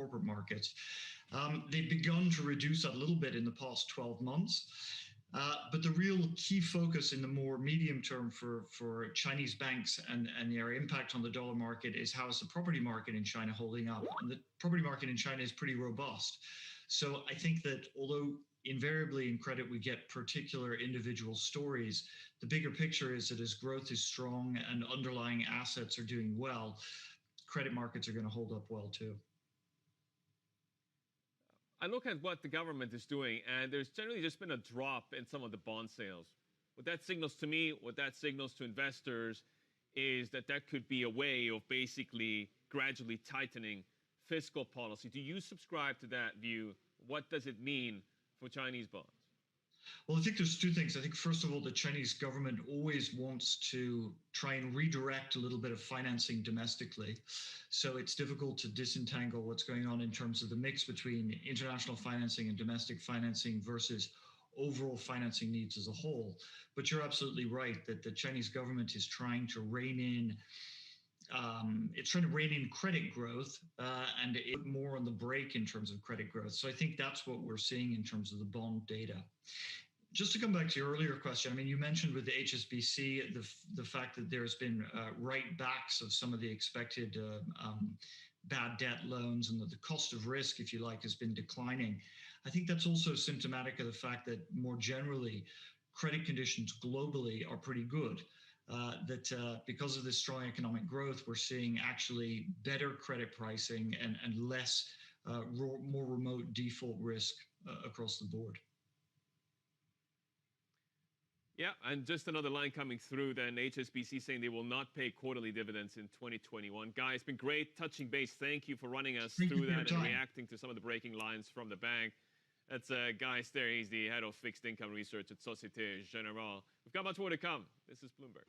corporate markets. They've begun to reduce that a little bit in the past 12 months. But the real key focus in the more medium term for Chinese banks and their impact on the dollar market is how is the property market in China holding up? And the property market in China is pretty robust. So I think that although invariably in credit we get particular individual stories, the bigger picture is that as growth is strong and underlying assets are doing well, credit markets are going to hold up well too. I look at what the government is doing, and there's generally just been a drop in some of the bond sales. What that signals to me, what that signals to investors, is that that could be a way of basically gradually tightening fiscal policy. Do you subscribe to that view? What does it mean for Chinese bonds? Well, I think there's two things. I think, first of all, the Chinese government always wants to try and redirect a little bit of financing domestically. So it's difficult to disentangle what's going on in terms of the mix between international financing and domestic financing versus overall financing needs as a whole. But you're absolutely right that the Chinese government is trying to rein in credit growth and put more on the brake in terms of credit growth. So I think that's what we're seeing in terms of the bond data. Just to come back to your earlier question, I mean, you mentioned with the HSBC the fact that there's been write-backs of some of the expected bad debt loans and that the cost of risk, if you like, has been declining. I think that's also symptomatic of the fact that more generally, credit conditions globally are pretty good. Because of this strong economic growth, we're seeing actually better credit pricing and less, more remote default risk across the board. Yeah, and just another line coming through then, HSBC saying they will not pay quarterly dividends in 2021. Guy, it's been great touching base. Thank you for running us through that and reacting to some of the breaking lines from the bank. That's Guy Ster. He's the head of fixed income research at Societe Generale. We've got much more to come. This is Bloomberg.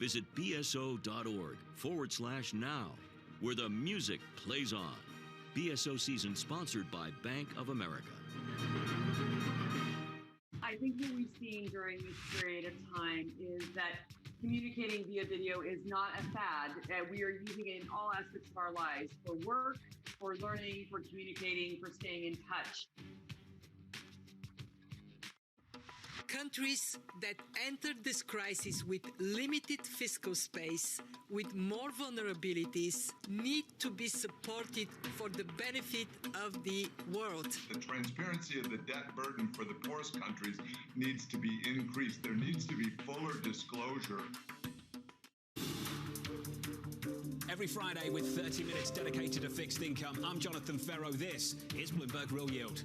Visit bso.org/now, where the music plays on. BSO season sponsored by Bank of America. I think what we've seen during this period of time is that communicating via video is not a fad. We are using it in all aspects of our lives, for work, for learning, for communicating, for staying in touch. Countries that entered this crisis with limited fiscal space, with more vulnerabilities, need to be supported for the benefit of the world. The transparency of the debt burden for the poorest countries needs to be increased. There needs to be fuller disclosure. Every Friday with 30 minutes dedicated to fixed income, I'm Jonathan Ferro. This is Bloomberg Real Yield.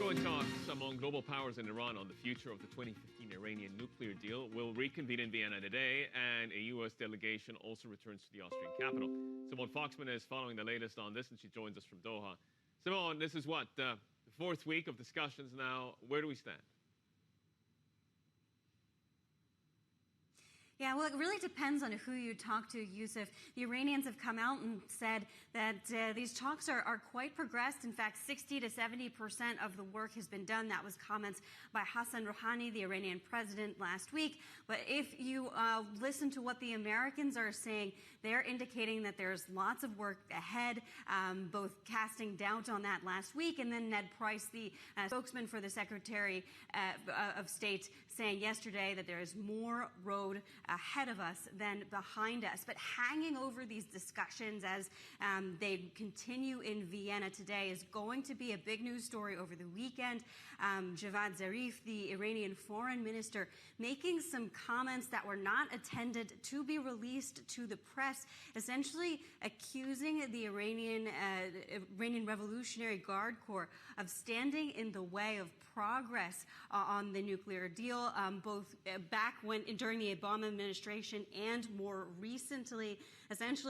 Ongoing talks among global powers and Iran on the future of the 2015 Iranian nuclear deal will reconvene in Vienna today, and a U.S. delegation also returns to the Austrian capital. Simone Foxman is following the latest on this, and she joins us from Doha. Simone, this is what, the fourth week of discussions now. Where do we stand? Yeah, well, it really depends on who you talk to, Yusuf. The Iranians have come out and said that these talks are quite progressed. In fact, 60 to 70% of the work has been done. That was comments by Hassan Rouhani, the Iranian president, last week. But if you listen to what the Americans are saying, they're indicating that there's lots of work ahead, both casting doubt on that last week, and then Ned Price, the spokesman for the Secretary of State, saying yesterday that there is more road ahead of us than behind us. But hanging over these discussions as they continue in Vienna today is going to be a big news story over the weekend. Javad Zarif, the Iranian foreign minister, making some comments that were not intended to be released to the press, essentially accusing the Iranian Revolutionary Guard Corps of standing in the way of progress on the nuclear deal, both back during the Obama administration and more recently, essentially